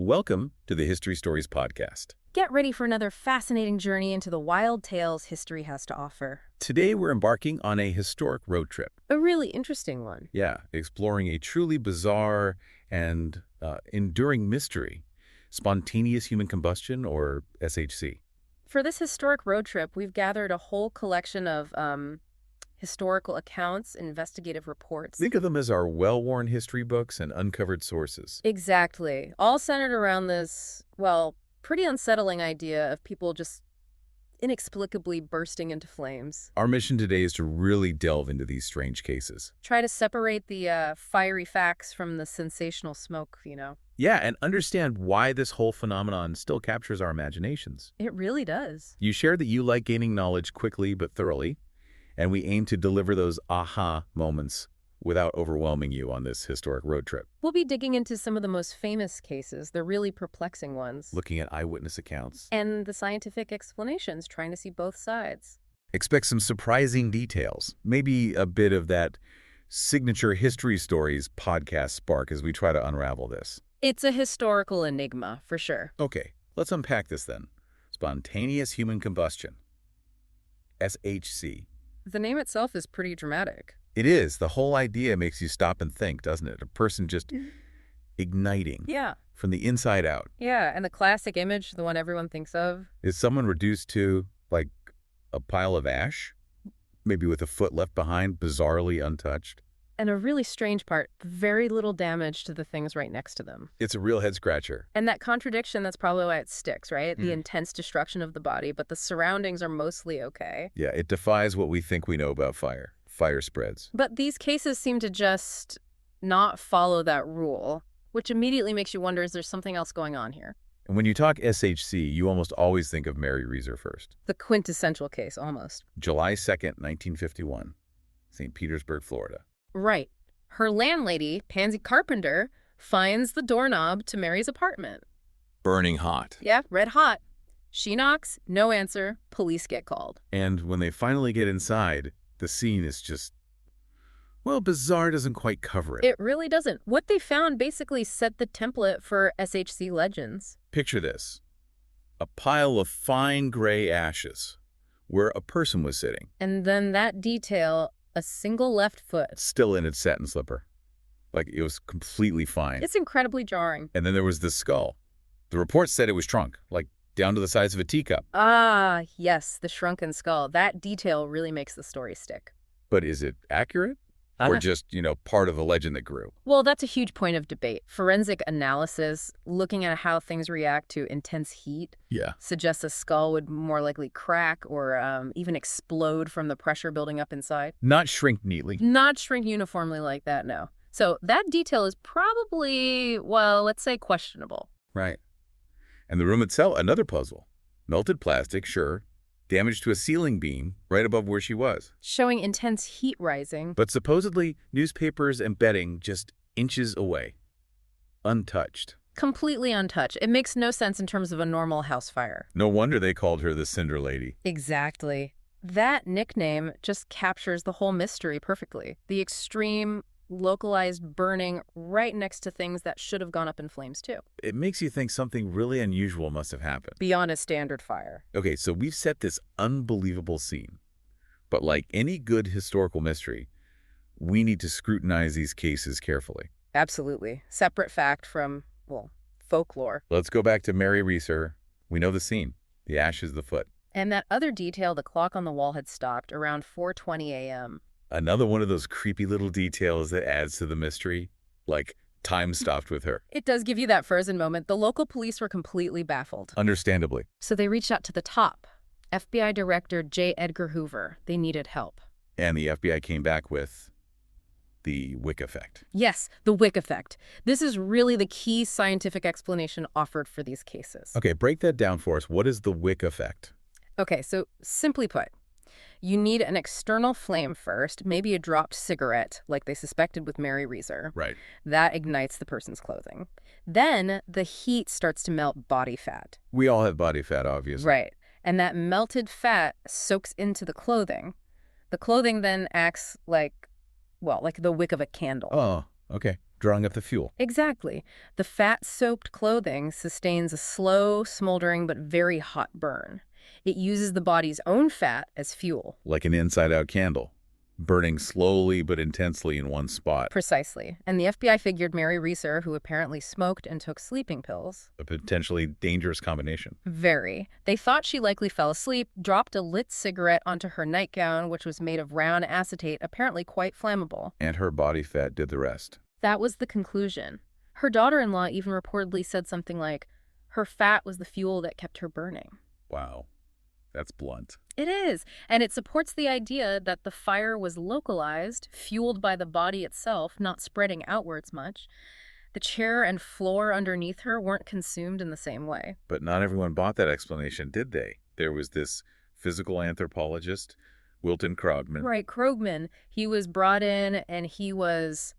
Welcome to the History Stories podcast. Get ready for another fascinating journey into the wild tales history has to offer. Today we're embarking on a historic road trip. A really interesting one. Yeah, exploring a truly bizarre and enduring mystery, spontaneous human combustion, or SHC. For this historic road trip, we've gathered a whole collection of historical accounts, investigative reports. Think of them as our well-worn history books and uncovered sources. Exactly. All centered around this, well, pretty unsettling idea of people just inexplicably bursting into flames. Our mission today is to really delve into these strange cases. Try to separate the fiery facts from the sensational smoke, Yeah, and understand why this whole phenomenon still captures our imaginations. It really does. You shared that you like gaining knowledge quickly but thoroughly, and we aim to deliver those aha moments without overwhelming you on this historic road trip. We'll be digging into some of the most famous cases, the really perplexing ones. Looking at eyewitness accounts. And the scientific explanations, trying to see both sides. Expect some surprising details, maybe a bit of that signature History Stories podcast spark as we try to unravel this. It's a historical enigma, for sure. Okay, let's unpack this then. Spontaneous Human Combustion. SHC. The name itself is pretty dramatic. It is. The whole idea makes you stop and think, doesn't it? A person just igniting. Yeah. From the inside out. Yeah, and the classic image, the one everyone thinks of. Is someone reduced to, like, a pile of ash? Maybe with a foot left behind, bizarrely untouched? And a really strange part, very little damage to the things right next to them. It's a real head-scratcher. And that contradiction, that's probably why it sticks, right? The intense destruction of the body, but the surroundings are mostly okay. Yeah, it defies what we think we know about fire. Fire spreads. But these cases seem to just not follow that rule, which immediately makes you wonder, is there something else going on here? And when you talk SHC, you almost always think of Mary Reeser first. The quintessential case, almost. July 2nd, 1951, St. Petersburg, Florida. Right. Her landlady, Pansy Carpenter, finds the doorknob to Mary's apartment. Burning hot. Yeah, red hot. She knocks, no answer, police get called. And when they finally get inside, the scene is just, well, bizarre doesn't quite cover it. It really doesn't. What they found basically set the template for SHC legends. Picture this. A pile of fine gray ashes where a person was sitting. And then that detail, a single left foot. Still in its satin slipper. Like it was completely fine. It's incredibly jarring. And then there was this skull. The report said it was shrunk, like down to the size of a teacup. Ah, yes, the shrunken skull. That detail really makes the story stick. But is it accurate? Or just, part of the legend that grew? Well, that's a huge point of debate. Forensic analysis, looking at how things react to intense heat, suggests a skull would more likely crack or even explode from the pressure building up inside. Not shrink neatly. Not shrink uniformly like that, no. So that detail is probably, well, let's say questionable. Right. And the room itself, another puzzle. Melted plastic, sure. Damage to a ceiling beam right above where she was. Showing intense heat rising. But supposedly newspapers and bedding just inches away. Untouched. Completely untouched. It makes no sense in terms of a normal house fire. No wonder they called her the Cinder Lady. Exactly. That nickname just captures the whole mystery perfectly. The extreme, localized burning right next to things that should have gone up in flames too. It makes you think something really unusual must have happened. Beyond a standard fire. Okay, so we've set this unbelievable scene. But like any good historical mystery, we need to scrutinize these cases carefully. Absolutely. Separate fact from, well, folklore. Let's go back to Mary Reeser. We know the scene. The ashes, the foot. And that other detail, the clock on the wall had stopped around 4:20 a.m. Another one of those creepy little details that adds to the mystery, like time stopped with her. It does give you that frozen moment. The local police were completely baffled. Understandably. So they reached out to the top. FBI Director J. Edgar Hoover. They needed help. And the FBI came back with the Wick effect. Yes, the Wick effect. This is really the key scientific explanation offered for these cases. Okay, break that down for us. What is the Wick effect? Okay, so simply put, you need an external flame first, maybe a dropped cigarette, like they suspected with Mary Reeser. Right. That ignites the person's clothing. Then the heat starts to melt body fat. We all have body fat, obviously. Right. And that melted fat soaks into the clothing. The clothing then acts like the wick of a candle. Oh, okay. drawing up the fuel. Exactly. The fat-soaked clothing sustains a slow, smoldering, but very hot burn. It uses the body's own fat as fuel. Like an inside-out candle, burning slowly but intensely in one spot. Precisely. And the FBI figured Mary Reeser, who apparently smoked and took sleeping pills. A potentially dangerous combination. Very. They thought she likely fell asleep, dropped a lit cigarette onto her nightgown, which was made of round acetate, apparently quite flammable. And her body fat did the rest. That was the conclusion. Her daughter-in-law even reportedly said something like, her fat was the fuel that kept her burning. Wow. That's blunt. It is, and it supports the idea that the fire was localized, fueled by the body itself, not spreading outwards much. The chair and floor underneath her weren't consumed in the same way. But not everyone bought that explanation, did they? There was this physical anthropologist, Wilton Krogman. Right, Krogman. He was brought in, and he was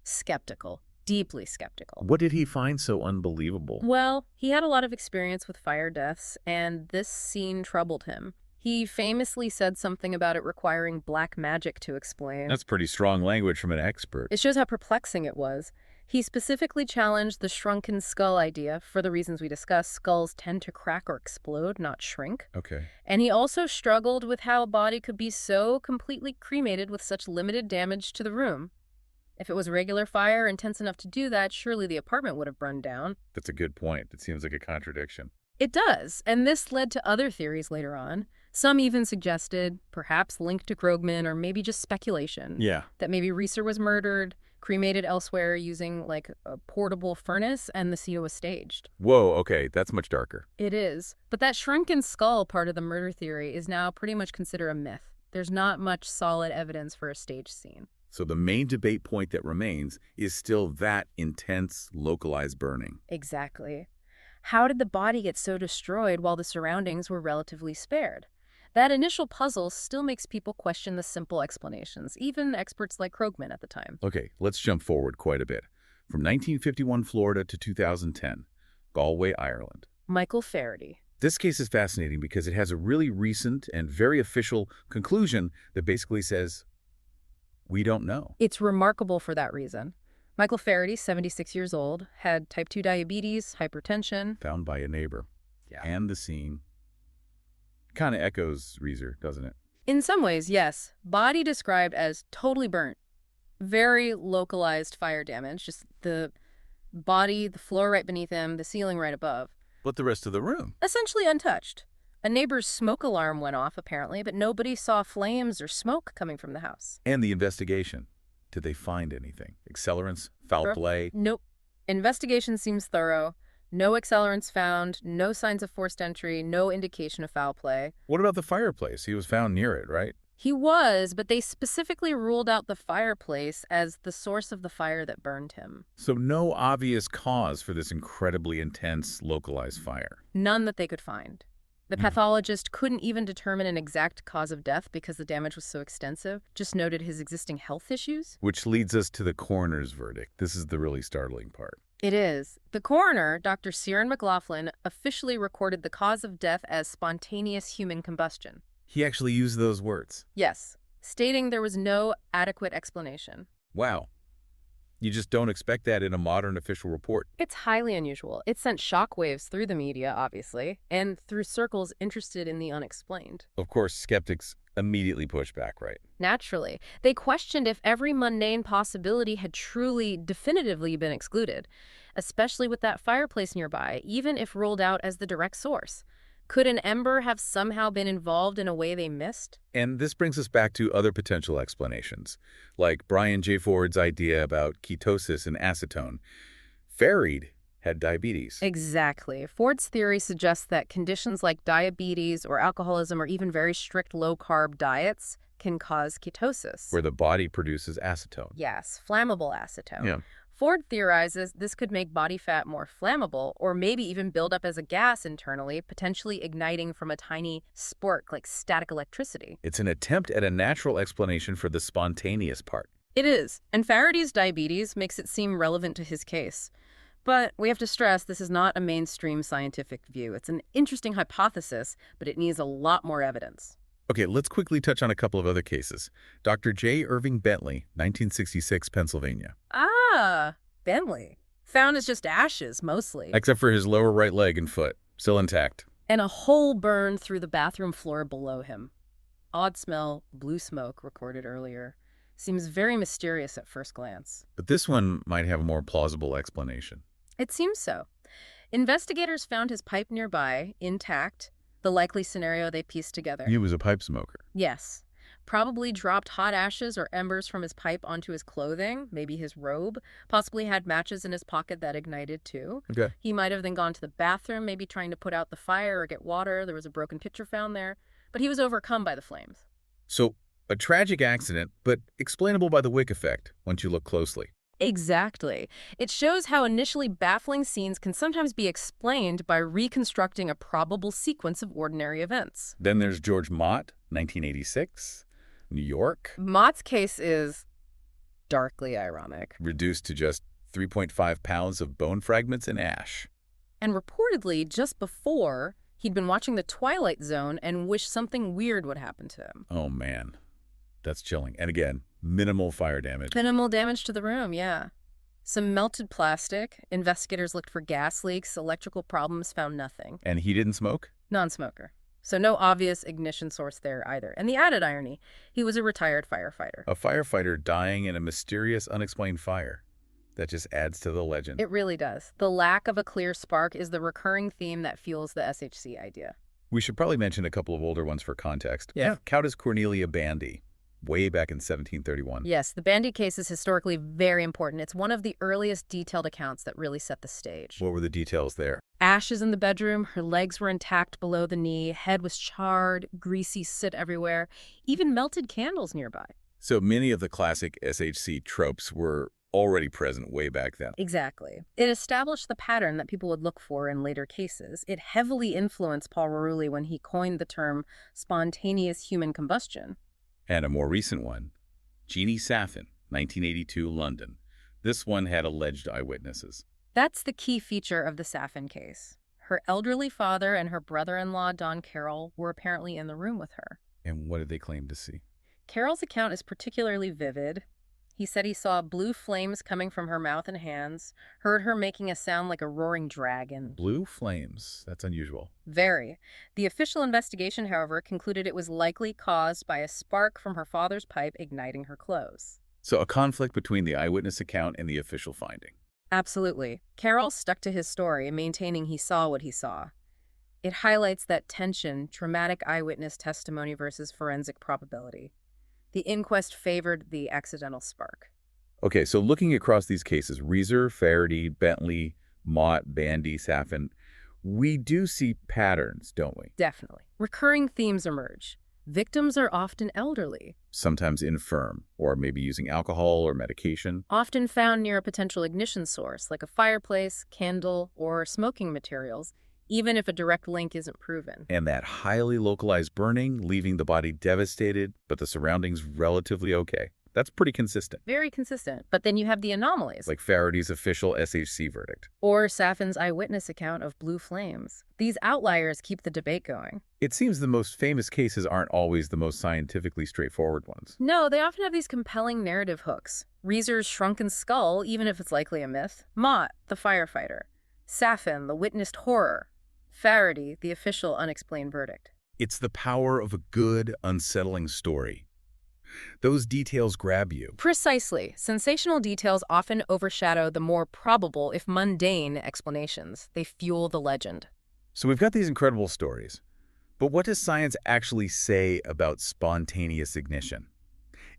skeptical. Deeply skeptical. What did he find so unbelievable? Well, he had a lot of experience with fire deaths, and this scene troubled him. He famously said something about it requiring black magic to explain. That's pretty strong language from an expert. It shows how perplexing it was. He specifically challenged the shrunken skull idea. For the reasons we discussed, skulls tend to crack or explode, not shrink. Okay. And he also struggled with how a body could be so completely cremated with such limited damage to the room. If it was regular fire intense enough to do that, surely the apartment would have burned down. That's a good point. It seems like a contradiction. It does, and this led to other theories later on. Some even suggested, perhaps linked to Krogman or maybe just speculation, that maybe Reeser was murdered, cremated elsewhere using like a portable furnace, and the scene was staged. Whoa, okay, that's much darker. It is. But that shrunken skull part of the murder theory is now pretty much considered a myth. There's not much solid evidence for a staged scene. So the main debate point that remains is still that intense, localized burning. Exactly. How did the body get so destroyed while the surroundings were relatively spared? That initial puzzle still makes people question the simple explanations, even experts like Krogman at the time. Okay, let's jump forward quite a bit. From 1951 Florida to 2010, Galway, Ireland. Michael Faherty. This case is fascinating because it has a really recent and very official conclusion that basically says, we don't know. It's remarkable for that reason. Michael Faherty, 76 years old, had type 2 diabetes, hypertension. Found by a neighbor. Yeah. And the scene kind of echoes Reeser, doesn't it? In some ways, yes. Body described as totally burnt. Very localized fire damage. Just the body, the floor right beneath him, the ceiling right above. But the rest of the room? Essentially untouched. A neighbor's smoke alarm went off, apparently, but nobody saw flames or smoke coming from the house. And the investigation. Did they find anything? Accelerants? Foul play? Nope. Investigation seems thorough. No accelerants found, no signs of forced entry, no indication of foul play. What about the fireplace? He was found near it, right? He was, but they specifically ruled out the fireplace as the source of the fire that burned him. So no obvious cause for this incredibly intense, localized fire? None that they could find. The pathologist couldn't even determine an exact cause of death because the damage was so extensive, just noted his existing health issues. Which leads us to the coroner's verdict. This is the really startling part. It is. The coroner, Dr. Ciaran McLaughlin, officially recorded the cause of death as spontaneous human combustion. He actually used those words? Yes, stating there was no adequate explanation. Wow. You just don't expect that in a modern official report. It's highly unusual. It sent shockwaves through the media, obviously, and through circles interested in the unexplained. Of course, skeptics immediately push back, right? Naturally. They questioned if every mundane possibility had truly, definitively been excluded, especially with that fireplace nearby, even if ruled out as the direct source. Could an ember have somehow been involved in a way they missed? And this brings us back to other potential explanations, like Brian J. Ford's idea about ketosis and acetone. Faherty had diabetes. Exactly. Ford's theory suggests that conditions like diabetes or alcoholism or even very strict low-carb diets can cause ketosis. Where the body produces acetone. Yes, flammable acetone. Yeah. Ford theorizes this could make body fat more flammable or maybe even build up as a gas internally, potentially igniting from a tiny spark like static electricity. It's an attempt at a natural explanation for the spontaneous part. It is, and Faherty's diabetes makes it seem relevant to his case. But we have to stress this is not a mainstream scientific view. It's an interesting hypothesis, but it needs a lot more evidence. Okay, let's quickly touch on a couple of other cases. Dr. J. Irving Bentley, 1966, Pennsylvania. Ah, Bentley. Found as just ashes, mostly. Except for his lower right leg and foot, still intact. And a hole burned through the bathroom floor below him. Odd smell, blue smoke, recorded earlier. Seems very mysterious at first glance. But this one might have a more plausible explanation. It seems so. Investigators found his pipe nearby, intact, the likely scenario they pieced together. He was a pipe smoker. Yes. Probably dropped hot ashes or embers from his pipe onto his clothing, maybe his robe. Possibly had matches in his pocket that ignited too. Okay. He might have then gone to the bathroom, maybe trying to put out the fire or get water. There was a broken pitcher found there. But he was overcome by the flames. So, a tragic accident, but explainable by the wick effect, once you look closely. Exactly. It shows how initially baffling scenes can sometimes be explained by reconstructing a probable sequence of ordinary events. Then there's George Mott, 1986, New York. Mott's case is darkly ironic. Reduced to just 3.5 pounds of bone fragments and ash. And reportedly, just before, he'd been watching The Twilight Zone and wished something weird would happen to him. Oh, man. That's chilling. And again, minimal fire damage. Minimal damage to the room, yeah. Some melted plastic. Investigators looked for gas leaks. Electrical problems, found nothing. And he didn't smoke? Non-smoker. So no obvious ignition source there either. And the added irony, he was a retired firefighter. A firefighter dying in a mysterious, unexplained fire. That just adds to the legend. It really does. The lack of a clear spark is the recurring theme that fuels the SHC idea. We should probably mention a couple of older ones for context. Yeah. Countess Cornelia Bandy, way back in 1731. Yes, the Bandy case is historically very important. It's one of the earliest detailed accounts that really set the stage. What were the details there? Ashes in the bedroom, her legs were intact below the knee, head was charred, greasy soot everywhere, even melted candles nearby. So many of the classic SHC tropes were already present way back then. Exactly. It established the pattern that people would look for in later cases. It heavily influenced Paul Ruruli when he coined the term spontaneous human combustion. And a more recent one, Jeannie Saffin, 1982, London. This one had alleged eyewitnesses. That's the key feature of the Saffin case. Her elderly father and her brother-in-law, Don Carroll, were apparently in the room with her. And what did they claim to see? Carroll's account is particularly vivid. He said he saw blue flames coming from her mouth and hands, heard her making a sound like a roaring dragon. Blue flames. That's unusual. Very. The official investigation, however, concluded it was likely caused by a spark from her father's pipe igniting her clothes. So a conflict between the eyewitness account and the official finding. Absolutely. Carroll stuck to his story, maintaining he saw what he saw. It highlights that tension, dramatic eyewitness testimony versus forensic probability. The inquest favored the accidental spark. Okay, so looking across these cases, Reeser, Faherty, Bentley, Mott, Bandy, Saffin, we do see patterns, don't we? Definitely. Recurring themes emerge. Victims are often elderly. Sometimes infirm, or maybe using alcohol or medication. Often found near a potential ignition source, like a fireplace, candle, or smoking materials, even if a direct link isn't proven. And that highly localized burning, leaving the body devastated, but the surroundings relatively okay. That's pretty consistent. Very consistent. But then you have the anomalies. Like Faherty's official SHC verdict. Or Saffin's eyewitness account of blue flames. These outliers keep the debate going. It seems the most famous cases aren't always the most scientifically straightforward ones. No, they often have these compelling narrative hooks. Reeser's shrunken skull, even if it's likely a myth. Mott, the firefighter. Saffin, the witnessed horror. Faherty, the official unexplained verdict. It's the power of a good, unsettling story. Those details grab you. Precisely. Sensational details often overshadow the more probable, if mundane, explanations. They fuel the legend. So we've got these incredible stories. But what does science actually say about spontaneous ignition?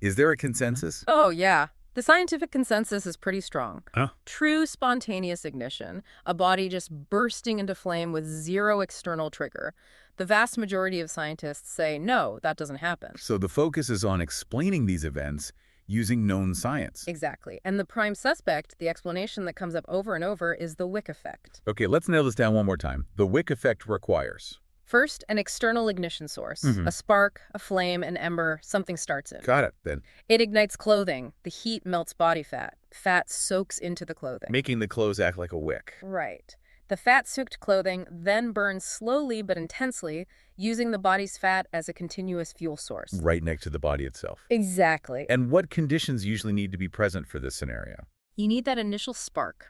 Is there a consensus? Oh, yeah. The scientific consensus is pretty strong. Huh? True spontaneous ignition, a body just bursting into flame with zero external trigger. The vast majority of scientists say, no, that doesn't happen. So the focus is on explaining these events using known science. Exactly. And the prime suspect, the explanation that comes up over and over, is the wick effect. Okay, let's nail this down one more time. The wick effect requires... First, an external ignition source. A spark, a flame, an ember, something starts it. Got it, then. It ignites clothing. The heat melts body fat. Fat soaks into the clothing. Making the clothes act like a wick. Right. The fat-soaked clothing then burns slowly but intensely, using the body's fat as a continuous fuel source. Right next to the body itself. Exactly. And what conditions usually need to be present for this scenario? You need that initial spark.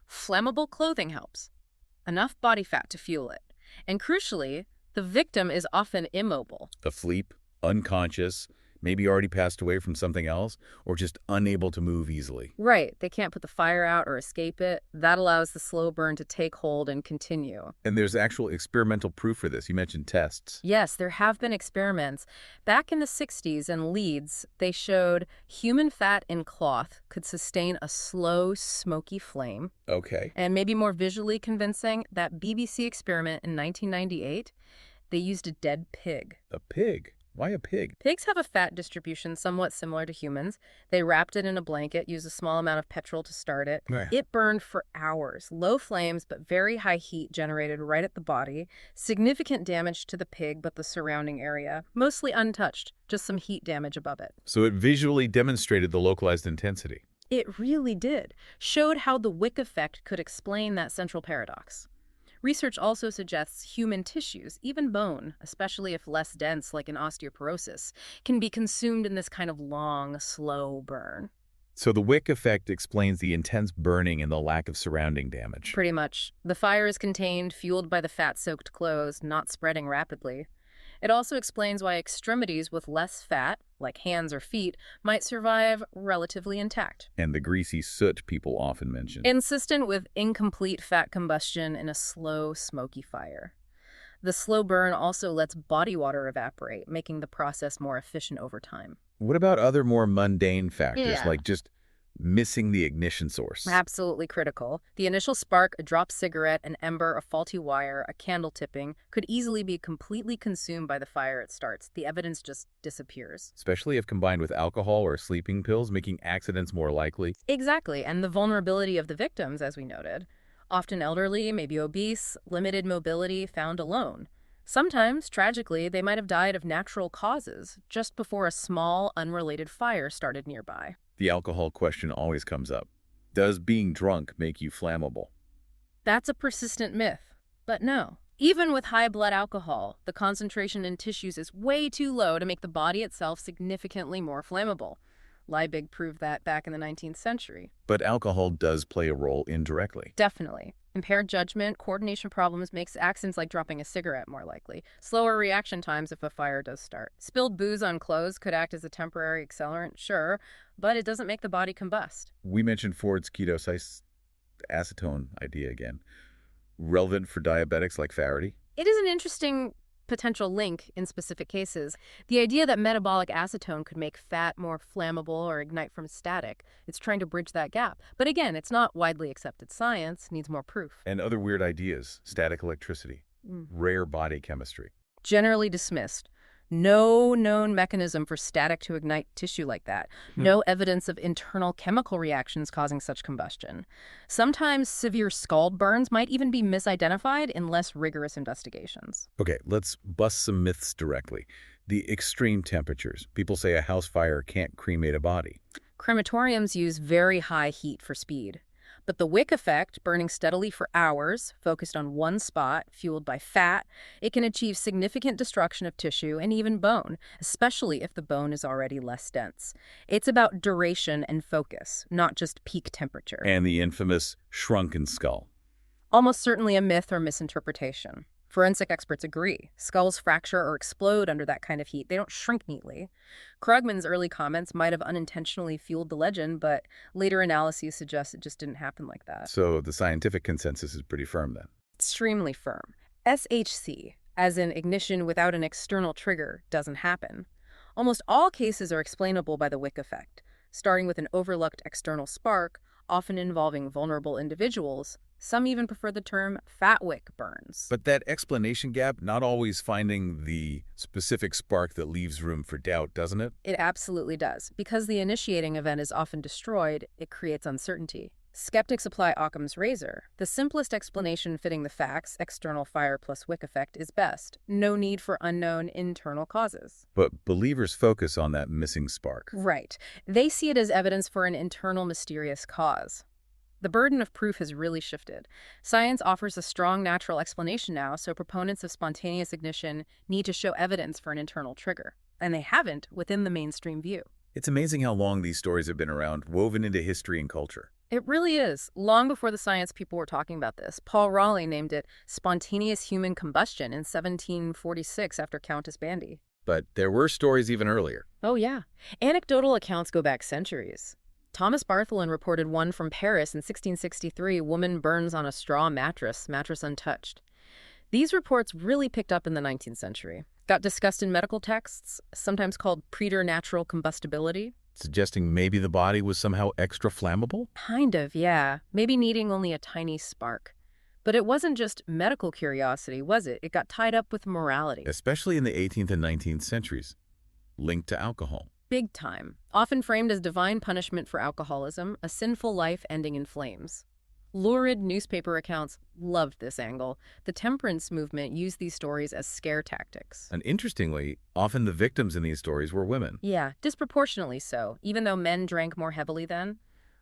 Flammable clothing helps. Enough body fat to fuel it. And crucially, the victim is often immobile. Asleep, unconscious, maybe already passed away from something else, or just unable to move easily. Right. They can't put the fire out or escape it. That allows the slow burn to take hold and continue. And there's actual experimental proof for this. You mentioned tests. Yes, there have been experiments. Back in the 60s in Leeds, they showed human fat in cloth could sustain a slow, smoky flame. Okay. And maybe more visually convincing, that BBC experiment in 1998, they used a dead pig. A pig? Why a pig? Pigs have a fat distribution somewhat similar to humans. They wrapped it in a blanket, used a small amount of petrol to start it. Right. It burned for hours. Low flames, but very high heat generated right at the body. Significant damage to the pig, but the surrounding area. Mostly untouched, just some heat damage above it. So it visually demonstrated the localized intensity. It really did. Showed how the wick effect could explain that central paradox. Research also suggests human tissues, even bone, especially if less dense like in osteoporosis, can be consumed in this kind of long, slow burn. So the wick effect explains the intense burning and the lack of surrounding damage. Pretty much. The fire is contained, fueled by the fat-soaked clothes, not spreading rapidly. It also explains why extremities with less fat, like hands or feet, might survive relatively intact. And the greasy soot people often mention. Consistent with incomplete fat combustion in a slow, smoky fire. The slow burn also lets body water evaporate, making the process more efficient over time. What about other more mundane factors, Yeah. like just missing the ignition source? Absolutely critical. The initial spark, a dropped cigarette, an ember, a faulty wire, a candle tipping, could easily be completely consumed by the fire it starts. The evidence just disappears. Especially if combined with alcohol or sleeping pills, making accidents more likely. Exactly, and the vulnerability of the victims, as we noted. Often elderly, maybe obese, limited mobility, found alone. Sometimes, tragically, they might have died of natural causes, just before a small, unrelated fire started nearby. The alcohol question always comes up. Does being drunk make you flammable? That's a persistent myth. But no. Even with high blood alcohol, the concentration in tissues is way too low to make the body itself significantly more flammable. Liebig proved that back in the 19th century. But alcohol does play a role indirectly. Definitely. Impaired judgment, coordination problems makes accidents like dropping a cigarette more likely. Slower reaction times if a fire does start. Spilled booze on clothes could act as a temporary accelerant, sure, but it doesn't make the body combust. We mentioned Ford's acetone idea again. Relevant for diabetics like Faherty? It is an interesting potential link in specific cases. The idea that metabolic acetone could make fat more flammable or ignite from static. It's trying to bridge that gap. But again, it's not widely accepted science, needs more proof. And other weird ideas, static electricity, rare body chemistry. Generally dismissed. No known mechanism for static to ignite tissue like that. No evidence of internal chemical reactions causing such combustion. Sometimes severe scald burns might even be misidentified in less rigorous investigations. Okay, let's bust some myths directly. The extreme temperatures. People say a house fire can't cremate a body. Crematoriums use very high heat for speed. But the wick effect, burning steadily for hours, focused on one spot, fueled by fat, it can achieve significant destruction of tissue and even bone, especially if the bone is already less dense. It's about duration and focus, not just peak temperature. And the infamous shrunken skull. Almost certainly a myth or misinterpretation. Forensic experts agree. Skulls fracture or explode under that kind of heat. They don't shrink neatly. Krugman's early comments might have unintentionally fueled the legend, but later analyses suggest it just didn't happen like that. So the scientific consensus is pretty firm then. Extremely firm. SHC, as in ignition without an external trigger, doesn't happen. Almost all cases are explainable by the wick effect, starting with an overlooked external spark, often involving vulnerable individuals. Some even prefer the term fat wick burns. But that explanation gap, not always finding the specific spark that leaves room for doubt, doesn't it? It absolutely does. Because the initiating event is often destroyed, it creates uncertainty. Skeptics apply Occam's razor. The simplest explanation fitting the facts, external fire plus wick effect, is best. No need for unknown internal causes. But believers focus on that missing spark. Right. They see it as evidence for an internal mysterious cause. The burden of proof has really shifted. Science offers a strong natural explanation now, so proponents of spontaneous ignition need to show evidence for an internal trigger. And they haven't within the mainstream view. It's amazing how long these stories have been around, woven into history and culture. It really is. Long before the science people were talking about this, Paul Raleigh named it Spontaneous Human Combustion in 1746 after Countess Bandy. But there were stories even earlier. Oh, yeah. Anecdotal accounts go back centuries. Thomas Bartholin reported one from Paris in 1663, woman burns on a straw mattress untouched. These reports really picked up in the 19th century. Got discussed in medical texts, sometimes called preternatural combustibility. Suggesting maybe the body was somehow extra flammable? Kind of, yeah. Maybe needing only a tiny spark. But it wasn't just medical curiosity, was it? It got tied up with morality. Especially in the 18th and 19th centuries, linked to alcohol. Big time. Often framed as divine punishment for alcoholism, a sinful life ending in flames. Lurid newspaper accounts loved this angle. The temperance movement used these stories as scare tactics. And interestingly, often the victims in these stories were women. Yeah, disproportionately so, even though men drank more heavily then.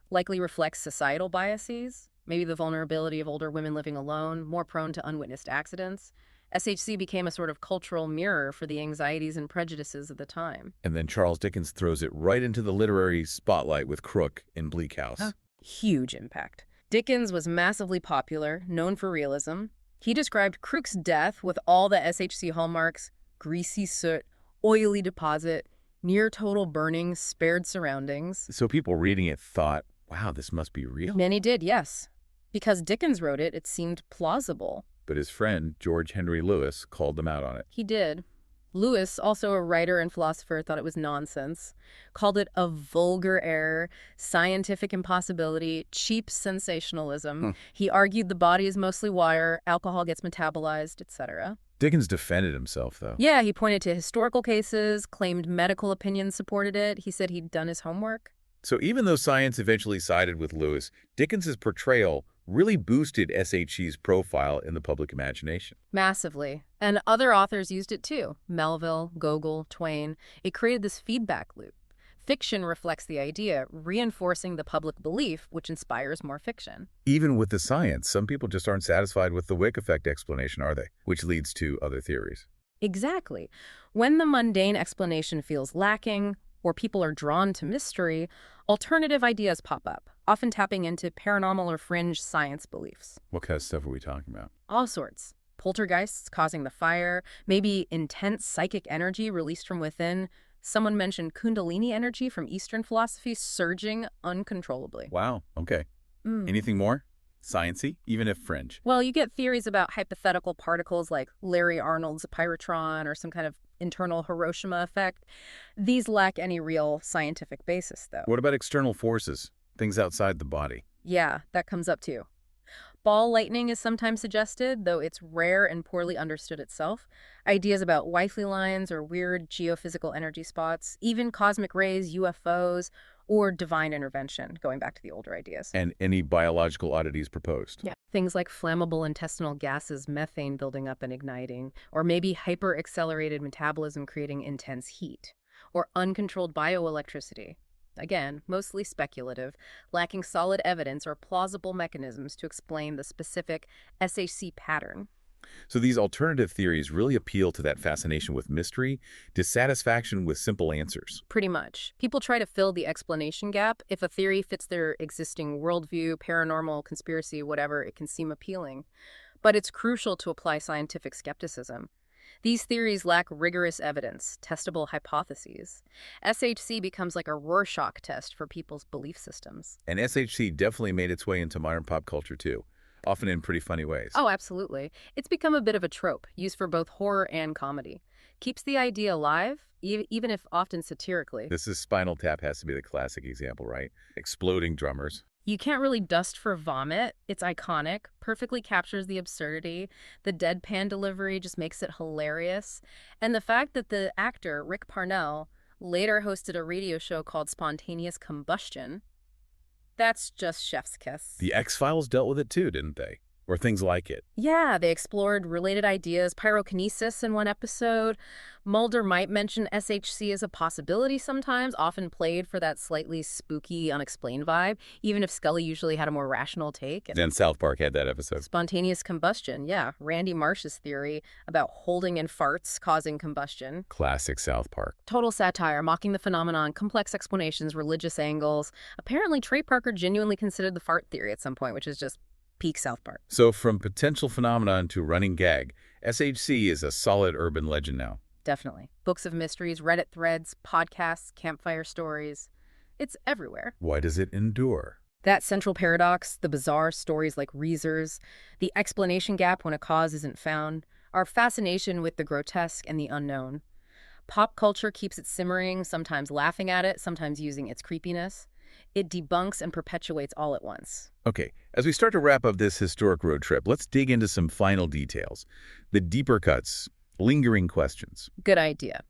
Likely reflects societal biases, maybe the vulnerability of older women living alone, more prone to unwitnessed accidents. SHC became a sort of cultural mirror for the anxieties and prejudices of the time. And then Charles Dickens throws it right into the literary spotlight with Krook in Bleak House. Huge impact. Dickens was massively popular, known for realism. He described Krook's death with all the SHC hallmarks: greasy soot, oily deposit, near total burning, spared surroundings. So people reading it thought, wow, this must be real. Many did, yes. Because Dickens wrote it, it seemed plausible. But his friend, George Henry Lewis, called them out on it. He did. Lewis, also a writer and philosopher, thought it was nonsense, called it a vulgar error, scientific impossibility, cheap sensationalism. He argued the body is mostly wire, alcohol gets metabolized, etc. Dickens defended himself, though. Yeah, he pointed to historical cases, claimed medical opinions supported it. He said he'd done his homework. So even though science eventually sided with Lewis, Dickens's portrayal really boosted SHC's profile in the public imagination. Massively. And other authors used it too. Melville, Gogol, Twain. It created this feedback loop. Fiction reflects the idea, reinforcing the public belief, which inspires more fiction. Even with the science, some people just aren't satisfied with the Wick effect explanation, are they? Which leads to other theories. Exactly. When the mundane explanation feels lacking, or people are drawn to mystery, alternative ideas pop up, often tapping into paranormal or fringe science beliefs. What kind of stuff are we talking about? All sorts. Poltergeists causing the fire, maybe intense psychic energy released from within. Someone mentioned Kundalini energy from Eastern philosophy surging uncontrollably. Wow, okay. Anything more? Science-y, even if fringe? Well, you get theories about hypothetical particles like Larry Arnold's pyrotron or some kind of internal Hiroshima effect. These lack any real scientific basis, though. What about external forces? Things outside the body? Yeah, that comes up too. Ball lightning is sometimes suggested, though it's rare and poorly understood itself. Ideas about wifely lines or weird geophysical energy spots, even cosmic rays, UFOs, or divine intervention, going back to the older ideas. And any biological oddities proposed? Yeah. Things like flammable intestinal gases, methane building up and igniting, or maybe hyper-accelerated metabolism creating intense heat, or uncontrolled bioelectricity. Again, mostly speculative, lacking solid evidence or plausible mechanisms to explain the specific SHC pattern. So these alternative theories really appeal to that fascination with mystery, dissatisfaction with simple answers. Pretty much. People try to fill the explanation gap. If a theory fits their existing worldview, paranormal, conspiracy, whatever, it can seem appealing. But it's crucial to apply scientific skepticism. These theories lack rigorous evidence, testable hypotheses. SHC becomes like a Rorschach test for people's belief systems. And SHC definitely made its way into modern pop culture too, often in pretty funny ways. Oh, absolutely. It's become a bit of a trope, used for both horror and comedy. Keeps the idea alive, even if often satirically. This is Spinal Tap has to be the classic example, right? Exploding drummers. You can't really dust for vomit. It's iconic, perfectly captures the absurdity. The deadpan delivery just makes it hilarious. And the fact that the actor, Rick Parnell, later hosted a radio show called Spontaneous Combustion, that's just chef's kiss. The X-Files dealt with it too, didn't they? or things like it. Yeah, they explored related ideas, pyrokinesis in one episode. Mulder might mention SHC as a possibility sometimes, often played for that slightly spooky, unexplained vibe, even if Scully usually had a more rational take. And South Park had that episode. Spontaneous combustion, yeah. Randy Marsh's theory about holding in farts causing combustion. Classic South Park. Total satire, mocking the phenomenon, complex explanations, religious angles. Apparently, Trey Parker genuinely considered the fart theory at some point, which is just peak South Park. So from potential phenomenon to running gag, SHC is a solid urban legend now. Definitely. Books of mysteries, Reddit threads, podcasts, campfire stories. It's everywhere. Why does it endure? That central paradox, the bizarre stories like Reeser's, the explanation gap when a cause isn't found, our fascination with the grotesque and the unknown. Pop culture keeps it simmering, sometimes laughing at it, sometimes using its creepiness. It debunks and perpetuates all at once. Okay, as we start to wrap up this historic road trip, let's dig into some final details. The deeper cuts, lingering questions. Good idea.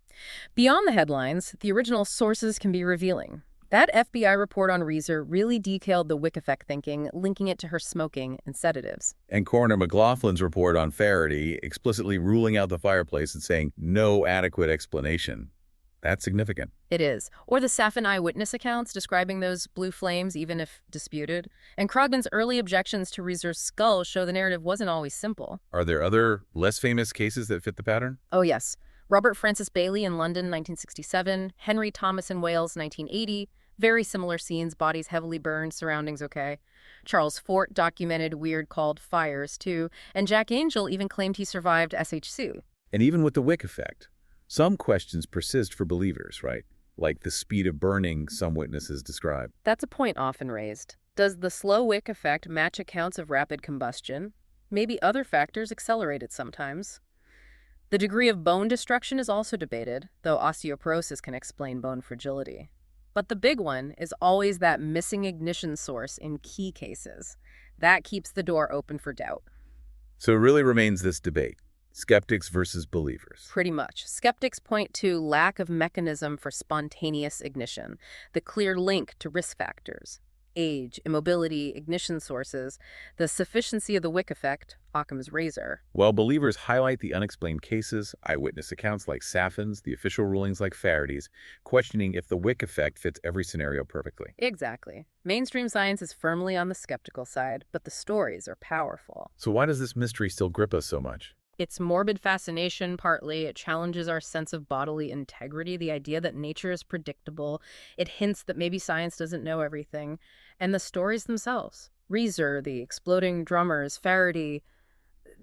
Beyond the headlines, the original sources can be revealing. That FBI report on Reeser really detailed the wick effect thinking, linking it to her smoking and sedatives. And Coroner McLaughlin's report on Faherty explicitly ruling out the fireplace and saying no adequate explanation. That's significant. It is. Or the Safin eyewitness accounts describing those blue flames, even if disputed. And Krogman's early objections to Reeser's skull show the narrative wasn't always simple. Are there other, less famous cases that fit the pattern? Oh, yes. Robert Francis Bailey in London, 1967. Henry Thomas in Wales, 1980. Very similar scenes, bodies heavily burned, surroundings okay. Charles Fort documented weird called fires, too. And Jack Angel even claimed he survived SHC. And even with the wick effect, some questions persist for believers, right? Like the speed of burning some witnesses describe. That's a point often raised. Does the slow wick effect match accounts of rapid combustion? Maybe other factors accelerate it sometimes. The degree of bone destruction is also debated, though osteoporosis can explain bone fragility. But the big one is always that missing ignition source in key cases. That keeps the door open for doubt. So it really remains this debate. Skeptics versus believers. Pretty much. Skeptics point to lack of mechanism for spontaneous ignition, the clear link to risk factors, age, immobility, ignition sources, the sufficiency of the wick effect, Occam's razor. While believers highlight the unexplained cases, eyewitness accounts like Safin's, the official rulings like Faherty's, questioning if the wick effect fits every scenario perfectly. Exactly. Mainstream science is firmly on the skeptical side, but the stories are powerful. So why does this mystery still grip us so much? It's morbid fascination, partly. It challenges our sense of bodily integrity, the idea that nature is predictable. It hints that maybe science doesn't know everything. And the stories themselves. Reeser, the exploding drummers, Faherty,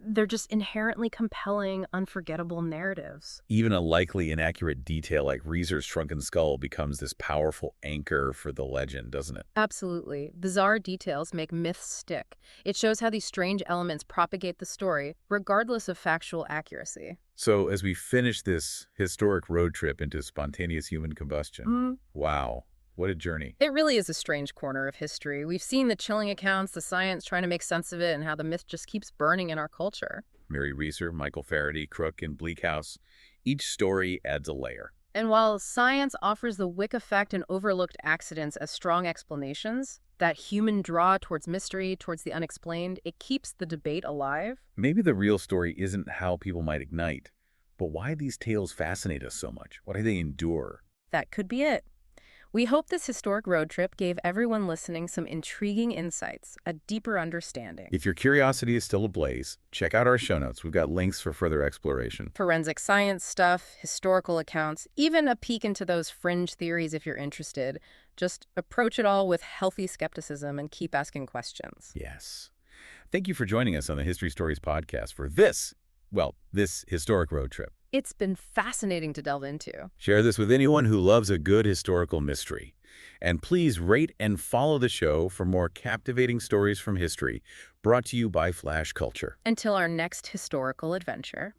they're just inherently compelling, unforgettable narratives. Even a likely inaccurate detail like Reeser's shrunken skull becomes this powerful anchor for the legend, doesn't it? Absolutely. Bizarre details make myths stick. It shows how these strange elements propagate the story, regardless of factual accuracy. So as we finish this historic road trip into spontaneous human combustion, wow. What a journey. It really is a strange corner of history. We've seen the chilling accounts, the science trying to make sense of it, and how the myth just keeps burning in our culture. Mary Reeser, Michael Faherty, Krook, and Bleak House. Each story adds a layer. And while science offers the wick effect and overlooked accidents as strong explanations, that human draw towards mystery, towards the unexplained, it keeps the debate alive. Maybe the real story isn't how people might ignite, but why these tales fascinate us so much. Why do they endure? That could be it. We hope this historic road trip gave everyone listening some intriguing insights, a deeper understanding. If your curiosity is still ablaze, check out our show notes. We've got links for further exploration. Forensic science stuff, historical accounts, even a peek into those fringe theories if you're interested. Just approach it all with healthy skepticism and keep asking questions. Yes. Thank you for joining us on the History Stories podcast for this historic road trip. It's been fascinating to delve into. Share this with anyone who loves a good historical mystery. And please rate and follow the show for more captivating stories from history, brought to you by Flash Culture. Until our next historical adventure.